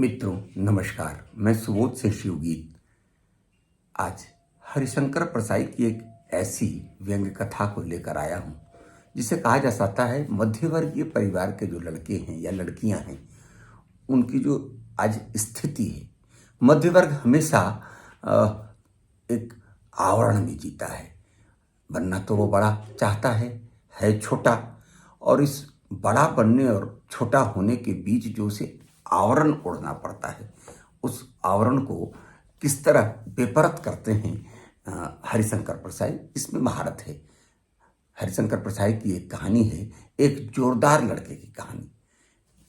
मित्रों नमस्कार। मैं सुबोध से शिवगीत आज हरिशंकर प्रसाई की एक ऐसी व्यंग्य कथा को लेकर आया हूँ जिसे कहा जा सकता है मध्यवर्गीय परिवार के जो लड़के हैं या लड़कियाँ हैं उनकी जो आज स्थिति है। मध्यवर्ग हमेशा एक आवरण में जीता है। बनना तो वो बड़ा चाहता है छोटा, और इस बड़ा बनने और छोटा होने के बीच जो उसे आवरण ओढ़ना पड़ता है, उस आवरण को किस तरह बेपरत करते हैं हरिशंकर प्रसाई, इसमें महारत है। हरिशंकर प्रसाई की एक कहानी है, एक जोरदार लड़के की कहानी।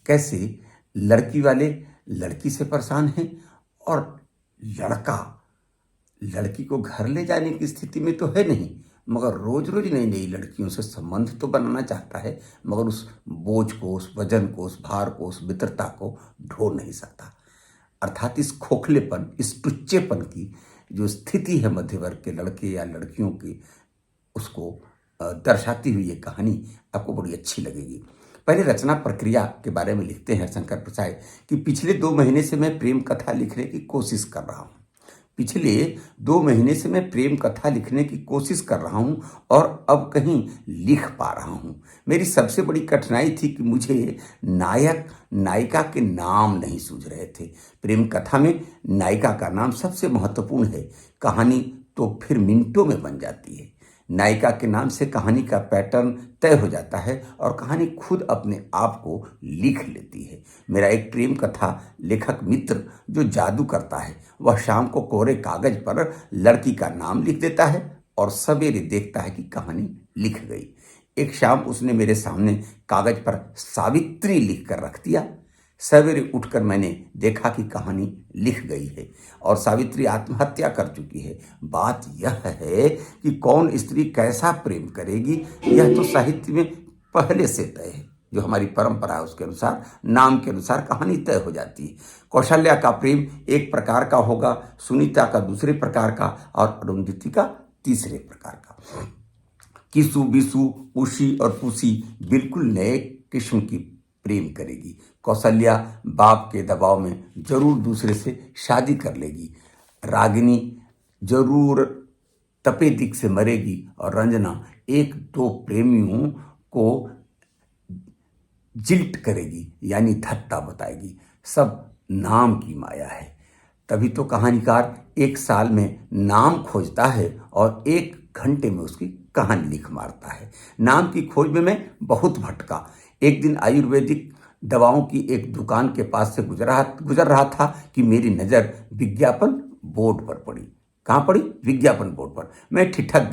कैसे लड़की वाले लड़की से परेशान हैं और लड़का लड़की को घर ले जाने की स्थिति में तो है नहीं, मगर रोज रोज नई नई लड़कियों से संबंध तो बनाना चाहता है, मगर उस बोझ को, उस वजन को, उस भार को, उस मित्रता को ढो नहीं सकता। अर्थात इस खोखलेपन, इस टुच्चेपन की जो स्थिति है मध्य वर्ग के लड़के या लड़कियों की, उसको दर्शाती हुई ये कहानी आपको बड़ी अच्छी लगेगी। पहले रचना प्रक्रिया के बारे में लिखते हैं शंकर प्रसाद कि पिछले 2 महीने से मैं प्रेम कथा लिखने की कोशिश कर रहा हूँ। पिछले 2 महीने से मैं प्रेम कथा लिखने की कोशिश कर रहा हूँ और अब कहीं लिख पा रहा हूँ। मेरी सबसे बड़ी कठिनाई थी कि मुझे नायक नायिका के नाम नहीं सूझ रहे थे। प्रेम कथा में नायिका का नाम सबसे महत्वपूर्ण है। कहानी तो फिर मिनटों में बन जाती है। नायिका के नाम से कहानी का पैटर्न तय हो जाता है और कहानी खुद अपने आप को लिख लेती है। मेरा एक प्रेम कथा लेखक मित्र जो जादू करता है, वह शाम को कोरे कागज पर लड़की का नाम लिख देता है और सवेरे देखता है कि कहानी लिख गई। एक शाम उसने मेरे सामने कागज पर सावित्री लिख कर रख दिया। सवेरे उठकर मैंने देखा कि कहानी लिख गई है और सावित्री आत्महत्या कर चुकी है। बात यह है कि कौन स्त्री कैसा प्रेम करेगी, यह तो साहित्य में पहले से तय है। जो हमारी परंपरा है उसके अनुसार, नाम के अनुसार कहानी तय हो जाती है। कौशल्या का प्रेम एक प्रकार का होगा, सुनीता का दूसरे प्रकार का और अरुंधति का तीसरे प्रकार का। किसु बिसु, उषी और पुसी बिल्कुल नए किस्म की प्रेम करेगी। कौशल्या बाप के दबाव में जरूर दूसरे से शादी कर लेगी। रागिनी जरूर तपेदिक से मरेगी और रंजना 1-2 प्रेमियों को जिल्ट करेगी, यानी धत्ता बताएगी। सब नाम की माया है। तभी तो कहानीकार 1 साल में नाम खोजता है और 1 घंटे में उसकी कहानी लिख मारता है। नाम की खोज में मैं बहुत भटका। एक दिन आयुर्वेदिक दवाओं की एक दुकान के पास से गुजर रहा था कि मेरी नज़र विज्ञापन बोर्ड पर पड़ी। कहाँ पड़ी? विज्ञापन बोर्ड पर। मैं ठिठक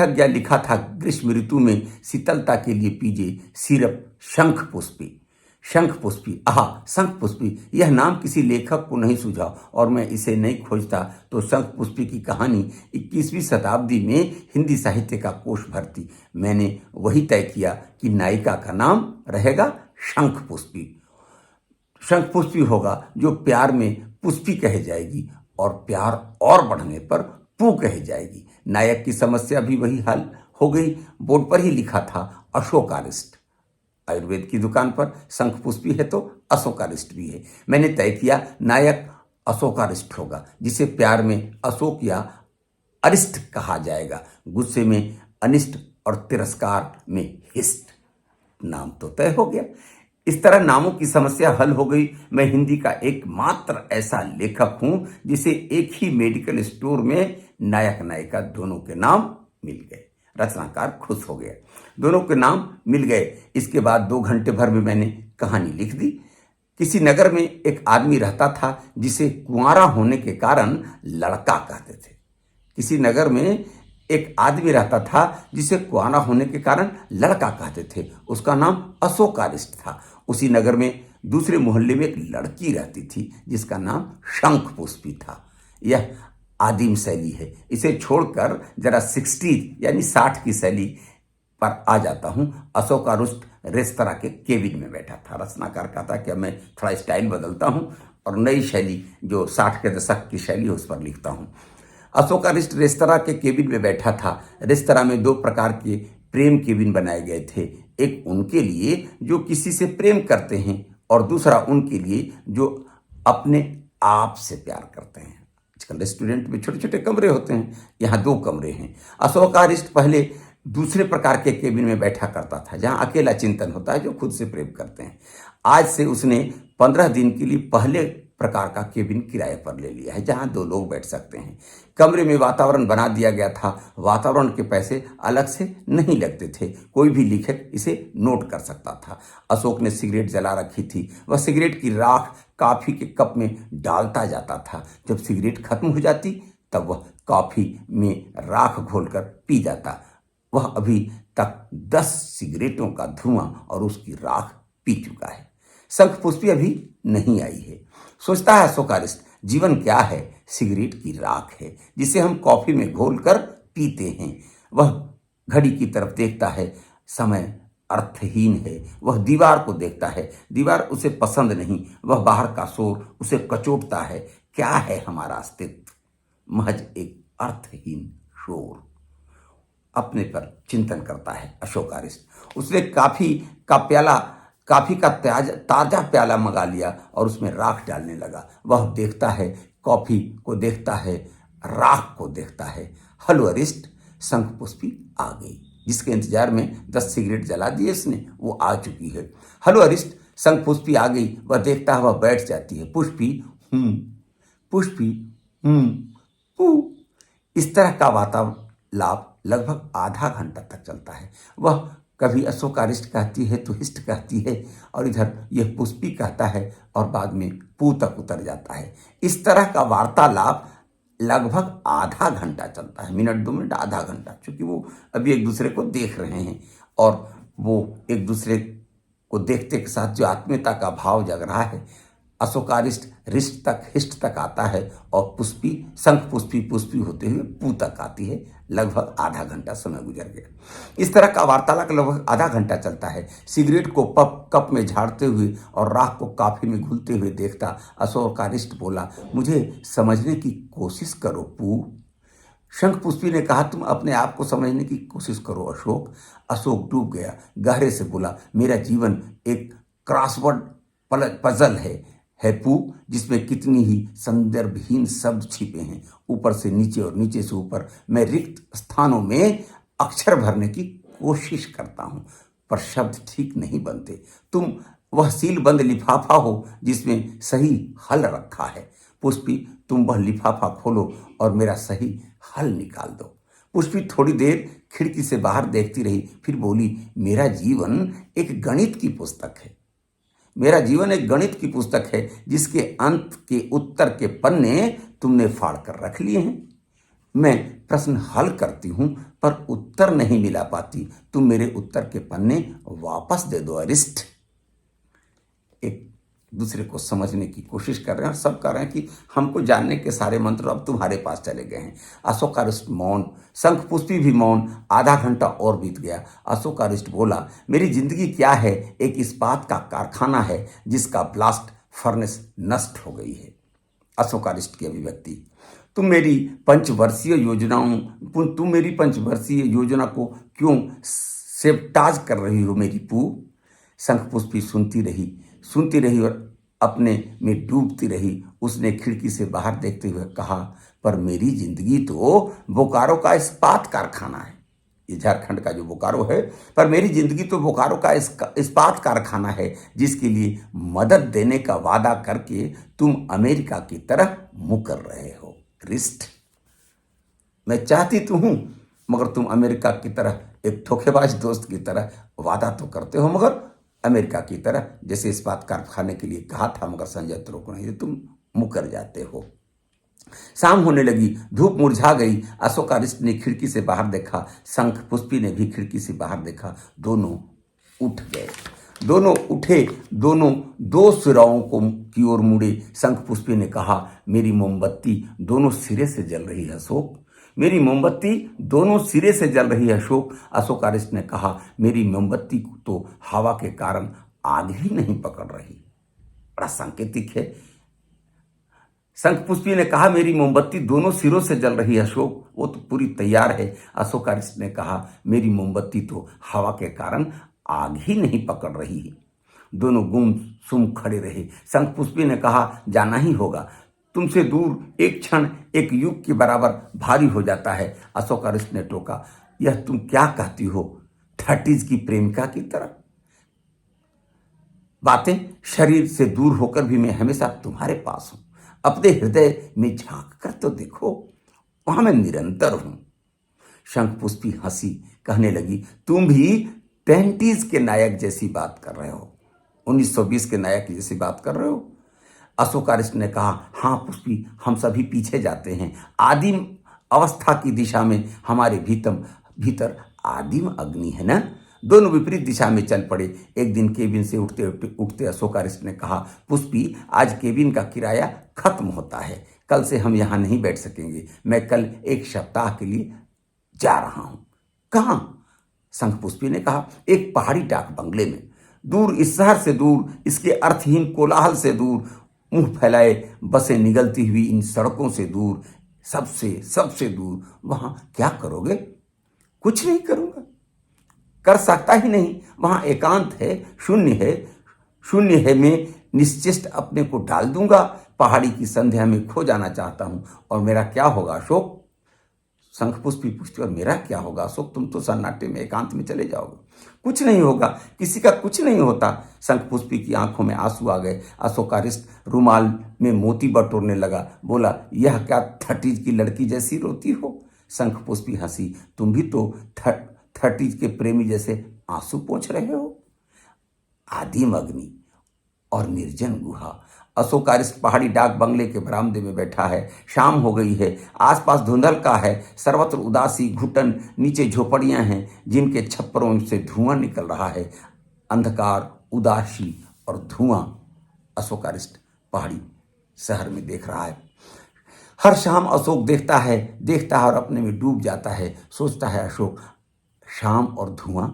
गया। लिखा था ग्रीष्म ऋतु में शीतलता के लिए पीजिए सिरप शंख पुष्पी। शंख पुष्पी, यह नाम किसी लेखक को नहीं सूझा और मैं इसे नहीं खोजता तो शंख पुष्पी की कहानी 21वीं शताब्दी में हिंदी साहित्य का कोश भरती। मैंने वही तय किया कि नायिका का नाम रहेगा शंख पुष्पी होगा, जो प्यार में पुष्पी कहे जाएगी और प्यार और बढ़ने पर पू कहे जाएगी। नायक की समस्या भी वही हल हो गई। बोर्ड पर ही लिखा था अशोकारिष्ट। आयुर्वेद की दुकान पर शंख पुष्पी है तो अशोकारिष्ट भी है। मैंने तय किया नायक अशोकारिष्ट होगा, जिसे प्यार में अशोक या अरिष्ट कहा जाएगा, गुस्से में अनिष्ट और तिरस्कार में हिष्ट। नाम तो तय हो गया। इस तरह नामों की समस्या हल हो गई। मैं हिंदी का एकमात्र ऐसा लेखक हूं जिसे एक ही मेडिकल स्टोर में नायक नायिका दोनों के नाम मिल गए। रचनाकार खुश हो गया, दोनों के नाम मिल गए। इसके बाद 2 घंटे भर में मैंने कहानी लिख दी। किसी नगर में एक आदमी रहता था जिसे कुंवारा होने के कारण लड़का कहते थे। किसी नगर में एक आदमी रहता था जिसे कुंवारा होने के कारण लड़का कहते थे। उसका नाम अशोकारिष्ट था। उसी नगर में दूसरे मोहल्ले में एक लड़की रहती थी जिसका नाम शंख पुष्पी था। यह आदिम शैली है। इसे छोड़कर जरा 60 यानी 60 की शैली पर आ जाता हूँ। अशोकारिष्ट रेस्तरां के केबिन में बैठा था। रचनाकार कहता कि मैं थोड़ा स्टाइल बदलता हूँ और नई शैली जो 60 के दशक की शैली है उस पर लिखता हूँ। अशोकारिष्ट रेस्तरां के केबिन में बैठा था। रेस्तरां में 2 प्रकार के प्रेम केबिन बनाए गए थे। एक उनके लिए जो किसी से प्रेम करते हैं और दूसरा उनके लिए जो अपने आप से प्यार करते हैं। आजकल रेस्टोरेंट में छोटे छोटे कमरे होते हैं, यहाँ 2 कमरे हैं। अशोक अरिष्ट पहले दूसरे प्रकार के केबिन में बैठा करता था, जहाँ अकेला चिंतन होता है, जो खुद से प्रेम करते हैं। आज से उसने 15 दिन के लिए पहले प्रकार का केबिन किराए पर ले लिया है, जहाँ 2 लोग बैठ सकते हैं। कमरे में वातावरण बना दिया गया था, वातावरण के पैसे अलग से नहीं लगते थे, कोई भी लेखक इसे नोट कर सकता था। अशोक ने सिगरेट जला रखी थी, वह सिगरेट की राख कॉफी के कप में डालता जाता था। जब सिगरेट खत्म हो जाती तब वह कॉफी में राख घोलकर पी जाता। वह अभी तक 10 सिगरेटों का धुआं और उसकी राख पी चुका है। शंखपुष्पी अभी नहीं आई है। सोचता है अशोक अरिष्ट, जीवन क्या है? सिगरेट की राख है, जिसे हम कॉफी में घोलकर पीते हैं। वह घड़ी की तरफ देखता है, समय अर्थहीन है। वह दीवार को देखता है, दीवार उसे पसंद नहीं। वह बाहर का शोर उसे कचोटता है। क्या है हमारा अस्तित्व? महज एक अर्थहीन शोर। अपने पर चिंतन करता है अशोक अरिष्ट। उसने काफी का ताजा प्याला मंगा लिया और उसमें राख डालने लगा। वह देखता है, कॉफी को देखता है, राख को देखता है। हेलो अरिष्ट, शंखपुष्पी आ गई, जिसके इंतजार में 10 सिगरेट जला दिए इसने, वो आ चुकी है। हेलो अरिष्ट, शंखपुष्पी आ गई। वह देखता है, वह बैठ जाती है। पुष्पी पुष्पी पू। इस तरह का वार्तालाप लगभग आधा घंटा तक चलता है। वह कभी अशोक अरिष्ट कहती है तो हिस्ट कहती है, और इधर यह पुष्पी कहता है, और बाद में पू तक उतर जाता है। इस तरह का वार्तालाप लगभग आधा घंटा चलता है, मिनट 2 मिनट आधा घंटा, क्योंकि वो अभी एक दूसरे को देख रहे हैं, और वो एक दूसरे को देखते के साथ जो आत्मीयता का भाव जग रहा है। अशोक अरिष्ट रिष्ट तक हिस्ट तक आता है, और पुष्पी पुष्पी होते हुए पू तक आती है। लगभग आधा घंटा समय गुजर गया। इस तरह का वार्तालाप लगभग आधा घंटा चलता है। सिगरेट को कप में झाड़ते हुए और राख को कॉफी में घुलते हुए देखता अशोक अरिष्ट बोला, मुझे समझने की कोशिश करो पू। शंखपुष्पी ने कहा, तुम अपने आप को समझने की कोशिश करो अशोक। अशोक डूब गया, गहरे से बोला, मेरा जीवन एक क्रॉसवर्ड पजल है पू, जिसमें कितनी ही संदर्भहीन शब्द छिपे हैं। ऊपर से नीचे और नीचे से ऊपर मैं रिक्त स्थानों में अक्षर भरने की कोशिश करता हूं, पर शब्द ठीक नहीं बनते। तुम वह सीलबंद लिफाफा हो जिसमें सही हल रखा है। पुष्पी, तुम वह लिफाफा खोलो और मेरा सही हल निकाल दो। पुष्पी थोड़ी देर खिड़की से बाहर देखती रही, फिर बोली, मेरा जीवन एक गणित की पुस्तक है। मेरा जीवन एक गणित की पुस्तक है, जिसके अंत के उत्तर के पन्ने तुमने फाड़ कर रख लिए हैं। मैं प्रश्न हल करती हूं, पर उत्तर नहीं मिला पाती। तुम मेरे उत्तर के पन्ने वापस दे दो अरिष्ट। एक दूसरे को समझने की कोशिश कर रहे हैं, और सब कह रहे हैं कि हमको जानने के सारे मंत्र अब तुम्हारे पास चले गए हैं। अशोक अरिष्ट मौन, शंखपुष्पी भी मौन। आधा घंटा और बीत गया। अशोक अरिष्ट बोला, मेरी जिंदगी क्या है? एक इस्पात का कारखाना है जिसका ब्लास्ट फर्नेस नष्ट हो गई है। अशोक अरिष्ट की अभिव्यक्ति, तुम मेरी पंचवर्षीय योजना को क्यों सेबटाज कर रही हो मेरी पू? शंखपुष्पी सुनती रही और अपने में डूबती रही। उसने खिड़की से बाहर देखते हुए कहा, पर मेरी जिंदगी तो बोकारो का इस्पात कारखाना है। ये झारखंड का जो बोकारो है, पर मेरी जिंदगी तो बोकारो का इस्पात कारखाना है, जिसके लिए मदद देने का वादा करके तुम अमेरिका की तरह मुकर रहे हो। रिस्ट, मैं चाहती तो हूं, मगर तुम अमेरिका की तरह एक धोखेबाज दोस्त की तरह वादा तो करते हो, मगर अमेरिका की तरह जैसे इस्पात कारखाने के लिए कहा था, मगर संजय त्रो को नहीं, तुम मुकर जाते हो। शाम होने लगी, धूप मुरझा गई। अशोक अरिष्ट ने खिड़की से बाहर देखा, शंखपुष्पी ने भी खिड़की से बाहर देखा। दोनों उठ गए, दोनों उठे, दोनों 2 सिराओं की ओर मुड़े। शंखपुष्पी ने कहा, मेरी मोमबत्ती दोनों सिरे से जल रही है अशोक, मेरी मोमबत्ती दोनों सिरे से जल रही है अशोक। अशोक अरिष्ट ने कहा, मेरी मोमबत्ती तो हवा के कारण आग ही नहीं पकड़ रही। बड़ा सांकेतिक है। शंखपुष्पी ने कहा, मेरी मोमबत्ती दोनों सिरों से जल रही है अशोक, वो तो पूरी तैयार है। अशोक अरिष्ट ने कहा, मेरी मोमबत्ती तो हवा के कारण आग ही नहीं पकड़ रही है। दोनों गुमसुम खड़े रहे। शंखपुष्पी ने कहा, जाना ही होगा, तुमसे दूर एक क्षण एक युग के बराबर भारी हो जाता है। अशोक अरिष्ट ने टोका, यह तुम क्या कहती हो, 30s की प्रेमिका की तरह? बातें शरीर से दूर होकर भी मैं हमेशा तुम्हारे पास हूं। अपने हृदय में झांक कर तो देखो, वहां मैं निरंतर हूं। शंखपुष्पी हंसी, कहने लगी, तुम भी 20s के नायक जैसी बात कर रहे हो, 1920 के नायक जैसी बात कर रहे हो। अशोक अरिष्ट ने कहा, हाँ पुष्पी, हम सभी पीछे जाते हैं। आदिम अवस्था की दिशा में हमारे भीतर आदिम अग्नि है ना। दोनों विपरीत दिशा में चल पड़े। एक दिन केबिन से उठते उठते अशोक अरिष्ट ने कहा, पुष्पी, आज केबिन का किराया खत्म होता है, कल से हम यहाँ नहीं बैठ सकेंगे। मैं कल एक सप्ताह के लिए जा रहा हूं। कहाँ? शंखपुष्पी ने कहा, एक पहाड़ी डाक बंगले में, दूर, इस शहर से दूर, इसके अर्थहीन कोलाहल से दूर, मुंह फैलाए बसें निगलती हुई इन सड़कों से दूर, सबसे दूर। वहां क्या करोगे? कुछ नहीं करूंगा, कर सकता ही नहीं। वहां एकांत है, शून्य है। मैं निश्चिष्ट अपने को डाल दूंगा, पहाड़ी की संध्या में खो जाना चाहता हूं। और मेरा क्या होगा अशोक? शंखपुष्पी पूछती, और मेरा क्या होगा अशोक? तुम तो सन्नाटे में एकांत में चले जाओगे। कुछ नहीं होगा, किसी का कुछ नहीं होता। शंखपुष्पी की आंखों में आंसू आ गए। अशोक अरिष्ट रुमाल में मोती बटोरने लगा, बोला, यह क्या 30s की लड़की जैसी रोती हो? शंखपुष्पी हंसी, तुम भी तो 30s के प्रेमी जैसे आंसू पोंछ रहे हो। आदिम अग्नि और निर्जन गुहा। अशोक अरिष्ट पहाड़ी डाक बंगले के बरामदे में बैठा है। शाम हो गई है, आसपास धुंधल का है, सर्वत्र उदासी, घुटन, नीचे झोपड़ियां हैं जिनके छप्परों से धुआं निकल रहा है। अंधकार, उदासी और धुआं अशोक अरिष्ट पहाड़ी शहर में देख रहा है। हर शाम अशोक देखता है और अपने में डूब जाता है। सोचता है अशोक, शाम और धुआं,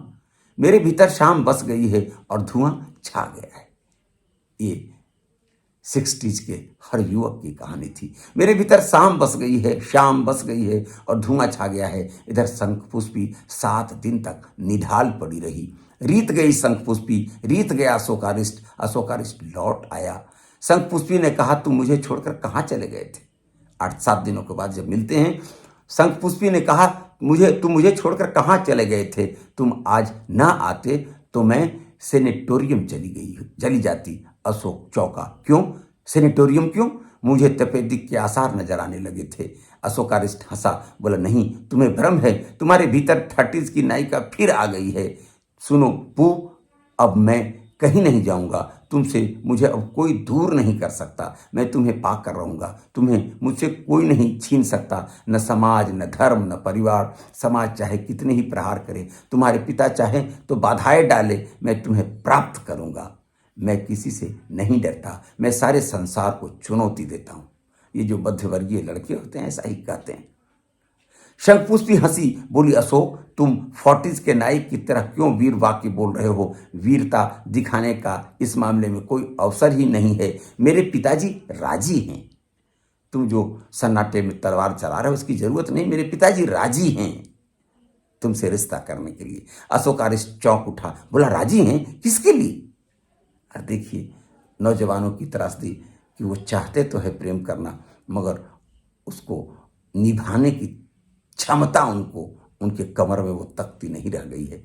मेरे भीतर शाम बस गई है और धुआं छा गया है। ये 60s के हर युवक की कहानी थी। मेरे भीतर शाम बस गई है और धुआं छा गया है। इधर शंखपुष्पी 7 दिन तक निढाल पड़ी रही। रीत गई शंखपुष्पी, रीत गया अशोक अरिष्ट लौट आया। शंखपुष्पी ने कहा, तुम मुझे छोड़कर कहाँ चले गए थे? 8-7 दिनों के बाद जब मिलते हैं, शंखपुष्पी ने कहा, तुम मुझे छोड़कर कहाँ चले गए थे? तुम आज ना आते तो मैं सेनेटोरियम चली जाती। अशोक चौंका, क्यों सेनेटोरियम क्यों? मुझे तपेदिक के आसार नजर आने लगे थे। अशोक अरिष्ट हंसा, बोला, नहीं, तुम्हें भ्रम है, तुम्हारे भीतर 30s की नायिका फिर आ गई है। सुनो पू, अब मैं कहीं नहीं जाऊंगा, तुमसे मुझे अब कोई दूर नहीं कर सकता। मैं तुम्हें पाकर रहूंगा, तुम्हें मुझसे कोई नहीं छीन सकता, न समाज, न धर्म, न परिवार। समाज चाहे कितने ही प्रहार करे, तुम्हारे पिता चाहे तो बाधाएं डाले, मैं तुम्हें प्राप्त करूंगा। मैं किसी से नहीं डरता, मैं सारे संसार को चुनौती देता हूं। ये जो मध्यवर्गीय लड़के होते हैं ऐसा ही कहते हैं। शंखपुष्पी हंसी, बोली, अशोक, तुम 40s के नायक की तरह क्यों वीर वाक्य बोल रहे हो? वीरता दिखाने का इस मामले में कोई अवसर ही नहीं है। मेरे पिताजी राजी हैं। तुम जो सन्नाटे में तलवार चला रहे हो उसकी जरूरत नहीं, मेरे पिताजी राजी हैं तुमसे रिश्ता करने के लिए। अशोक अरिष्ट चौंक उठा, बोला, राजी हैं? किसके लिए? देखिए, नौजवानों की त्रासदी कि वो चाहते तो है प्रेम करना, मगर उसको निभाने की क्षमता उनके कमर में वो तख्ती नहीं रह गई है।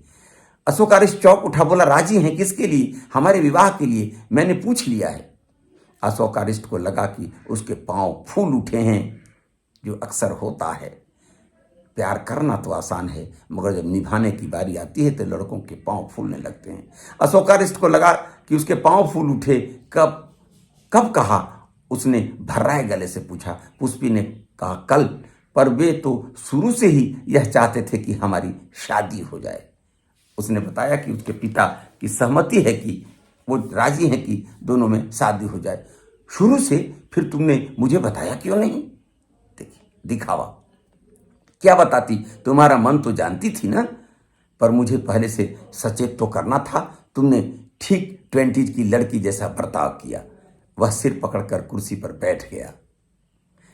अशोक अरिष्ट चौंक उठा, बोला, राजी हैं? किसके लिए? हमारे विवाह के लिए, मैंने पूछ लिया है। अशोक अरिष्ट को लगा कि उसके पांव फूल उठे हैं, जो अक्सर होता है। प्यार करना तो आसान है, मगर जब निभाने की बारी आती है तो लड़कों के पांव फूलने लगते हैं। अशोक अरिष्ट को लगा कि उसके पांव फूल उठे। कब कहा? उसने भर्राए गले से पूछा। पुष्पी ने कहा, कल, पर वे तो शुरू से ही यह चाहते थे कि हमारी शादी हो जाए। उसने बताया कि उसके पिता की सहमति है, कि वो राजी हैं कि दोनों में शादी हो जाए। शुरू से? फिर तुमने मुझे बताया क्यों नहीं? देखिए, दिखावा। क्या बताती? तुम्हारा मन तो जानती थी ना, पर मुझे पहले से सचेत तो करना था। तुमने ठीक 20s की लड़की जैसा बर्ताव किया। वह सिर पकड़कर कुर्सी पर बैठ गया।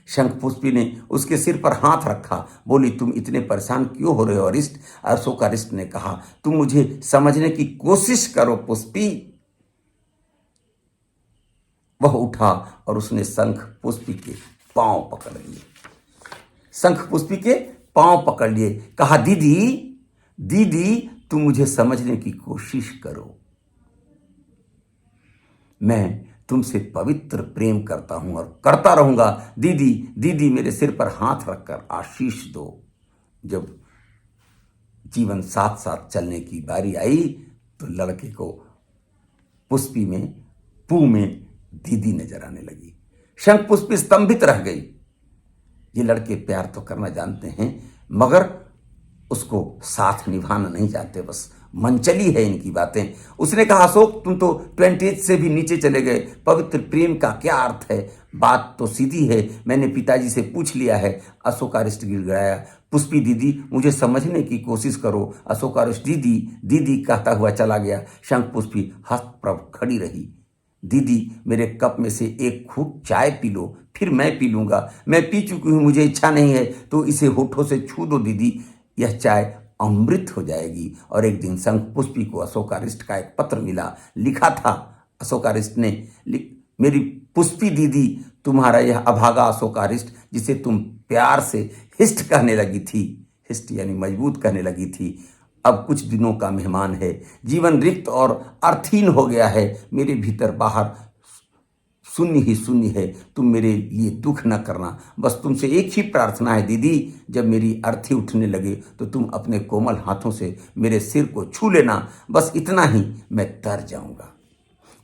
शंखपुष्पी ने उसके सिर पर हाथ रखा, बोली, तुम इतने परेशान क्यों हो रहे हो अशोक अरिष्ट ने कहा, तुम मुझे समझने की कोशिश करो पुष्पी। वह उठा और उसने शंख पुष्पी के पांव पकड़ लिए। शंख पुष्पी के पांव पकड़ लिए, कहा दीदी दीदी तुम मुझे समझने की कोशिश करो, मैं तुमसे पवित्र प्रेम करता हूं और करता रहूंगा। दीदी दीदी मेरे सिर पर हाथ रखकर आशीष दो। जब जीवन साथ साथ चलने की बारी आई तो लड़के को पुष्पी में पू में दीदी नजर आने लगी। शंख पुष्पी स्तंभित रह गई। ये लड़के प्यार तो करना जानते हैं मगर उसको साथ निभाना नहीं जानते, बस मनचली है इनकी बातें। उसने कहा अशोक तुम तो 28 से भी नीचे चले गए, पवित्र प्रेम का क्या अर्थ है? बात तो सीधी है, मैंने पिताजी से पूछ लिया है। अशोकारिष्ट गिड़गिड़ाया, पुष्पी दीदी मुझे समझने की कोशिश करो। अशोकारिष्ट दीदी दीदी कहता हुआ चला गया। शंख पुष्पी हस्तप्रभ खड़ी रही। दीदी मेरे कप में से एक घूंट चाय पी लो, फिर मैं पी लूंगा। मैं पी चुकी हूं, मुझे इच्छा नहीं है तो इसे होठों से छू दो दीदी, यह चाय अमृत हो जाएगी। और एक दिन शंख पुष्पी को अशोकारिष्ट का एक पत्र मिला। लिखा था अशोकारिष्ट ने, मेरी पुष्पी दीदी तुम्हारा यह अभागा अशोकारिष्ट जिसे तुम प्यार से हिस्ट कहने लगी थी, हिस्ट यानी मजबूत कहने लगी थी, अब कुछ दिनों का मेहमान है। जीवन रिक्त और अर्थहीन हो गया है, मेरे भीतर बाहर शून्य ही शून्य है। तुम मेरे लिए दुख न करना, बस तुमसे एक ही प्रार्थना है दीदी, जब मेरी अर्थी उठने लगे तो तुम अपने कोमल हाथों से मेरे सिर को छू लेना, बस इतना ही, मैं तर जाऊंगा।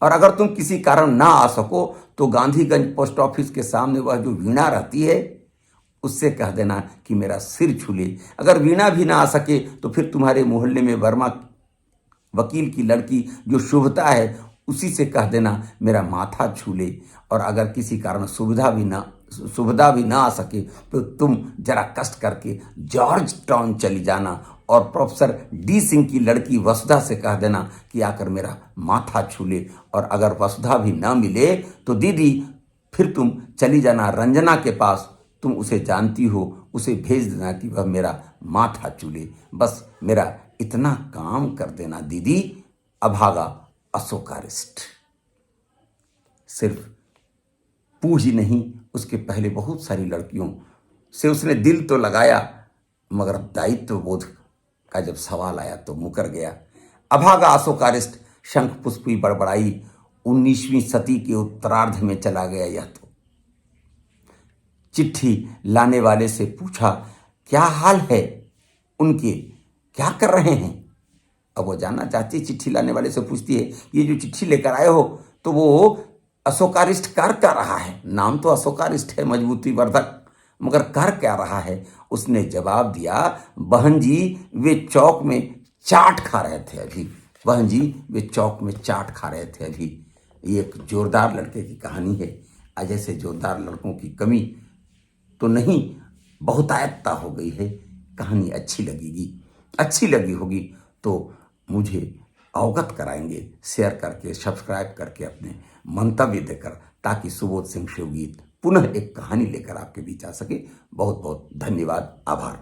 और अगर तुम किसी कारण ना आ सको तो गांधीगंज पोस्ट ऑफिस के सामने वह जो वीणा रहती है उससे कह देना कि मेरा सिर छू ले। अगर वीणा भी ना आ सके तो फिर तुम्हारे मोहल्ले में वर्मा वकील की लड़की जो शुभता है उसी से कह देना मेरा माथा छू ले। और अगर किसी कारण सुविधा भी ना आ सके तो तुम जरा कष्ट करके जॉर्ज टाउन चली जाना और प्रोफेसर डी सिंह की लड़की वसुधा से कह देना कि आकर मेरा माथा छू ले। और अगर वसुधा भी ना मिले तो दीदी फिर तुम चली जाना रंजना के पास, तुम उसे जानती हो, उसे भेज देना कि वह मेरा माथा छू ले। बस मेरा इतना काम कर देना दीदी, अभागा अशोकारिष्ट। सिर्फ पू ही नहीं, उसके पहले बहुत सारी लड़कियों से उसने दिल तो लगाया मगर दायित्व बोध का जब सवाल आया तो मुकर गया। अभागा अशोकारिष्ट, शंख पुष्पी बड़बड़ाई, 19वीं सदी के उत्तरार्ध में चला गया यह तो। चिट्ठी लाने वाले से पूछा क्या हाल है उनके, क्या कर रहे हैं? अब वो जानना चाहती है, चिट्ठी लाने वाले से पूछती है ये जो चिट्ठी लेकर आए हो तो वो अशोकारिष्ट कर क्या रहा है? नाम तो अशोकारिष्ट है, मजबूती वर्धक, मगर कर क्या रहा है? उसने जवाब दिया बहन जी वे चौक में चाट खा रहे थे अभी, बहन जी वे चौक में चाट खा रहे थे अभी। ये एक जोरदार लड़के की कहानी है। आज ऐसे जोरदार लड़कों की कमी तो नहीं, बहुतायतता हो गई है। कहानी अच्छी लगी होगी तो मुझे अवगत कराएंगे, शेयर करके, सब्सक्राइब करके, अपने मंतव्य देकर, ताकि सुबोध सिंह शिवगीत पुनः एक कहानी लेकर आपके बीच आ सके। बहुत बहुत धन्यवाद, आभार।